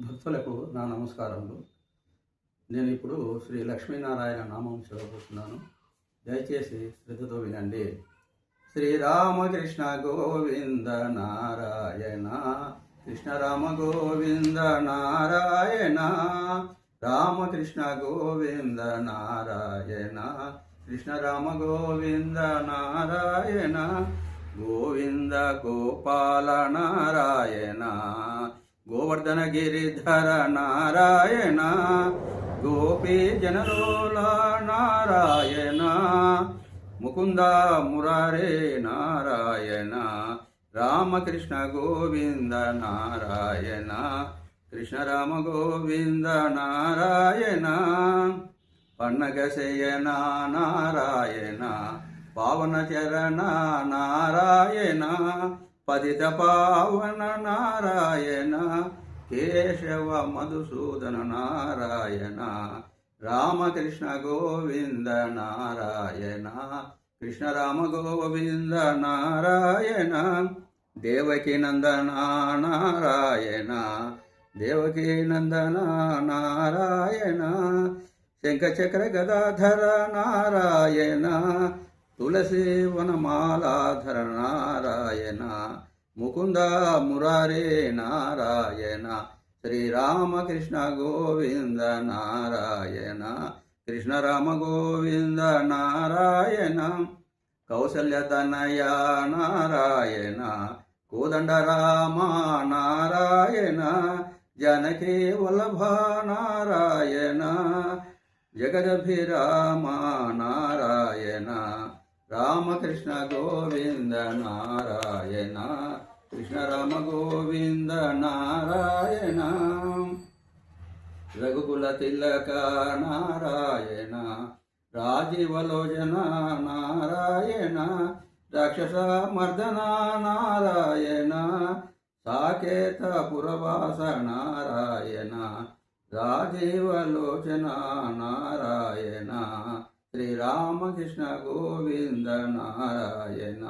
భక్తులకు నా నమస్కారములు. నేను ఇప్పుడు శ్రీ లక్ష్మీనారాయణ నామం చదవబోతున్నాను. దయచేసి శ్రద్ధతో వినండి. శ్రీరామకృష్ణ గోవింద నారాయణ, కృష్ణ రామ గోవింద నారాయణ, రామకృష్ణ గోవింద నారాయణ, కృష్ణ రామ గోవింద నారాయణ, గోవింద గోపాల నారాయణ, గోవర్ధన గిరిధర నారాయణ, గోపీ జనలోల నారాయణ, ముకుంద మురారే నారాయణ, రామకృష్ణ గోవింద నారాయణ, కృష్ణ రామ గోవింద నారాయణ, పన్నగ శయన నారాయణ, పావన చరణ నారాయణ, పతిత పావన నారాయణ, కేశవ మధుసూదన నారాయణ, రామకృష్ణ గోవింద నారాయణ, కృష్ణ రామ గోవింద నారాయణ, దేవకీ నందన నారాయణ, దేవకీ నందన నారాయణ, శంఖచక్ర గదాధర నారాయణ, తులసి వనమాలాధర నారాయణ, ముకుంద మురారే నారాయణ, శ్రీరామకృష్ణ గోవింద నారాయణ, కృష్ణ రామ గోవింద నారాయణ, కౌసల్య తనయ నారాయణ, కోదండ రామ నారాయణ, జనకీ వల్లభ నారాయణ, జగదభిరామ నారాయణ, రామకృష్ణ గోవింద నారాయణ, కృష్ణ రామ గోవింద నారాయణ, రఘుకుల తిలక నారాయణ, రాజీవలోచన నారాయణ, రాక్షస మర్దన నారాయణ, సాకేత పురవాస నారాయణ, రాజీవలోచన నారాయణ, శ్రీరామకృష్ణ గోవింద నారాయణ,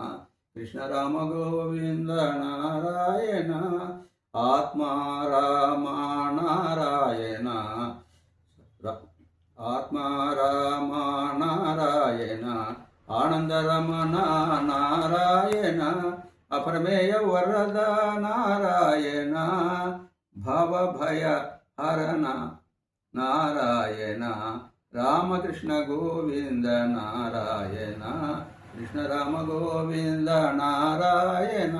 కృష్ణ రామ గోవింద నారాయణ, ఆత్మారామ నారాయణ, ఆత్మారామ నారాయణ, ఆనందరమణ నారాయణ, అప్రమేయ వరద నారాయణ, భవభయ హరణ నారాయణ, రామకృష్ణ గోవింద నారాయణ, కృష్ణ రామ గోవింద నారాయణ.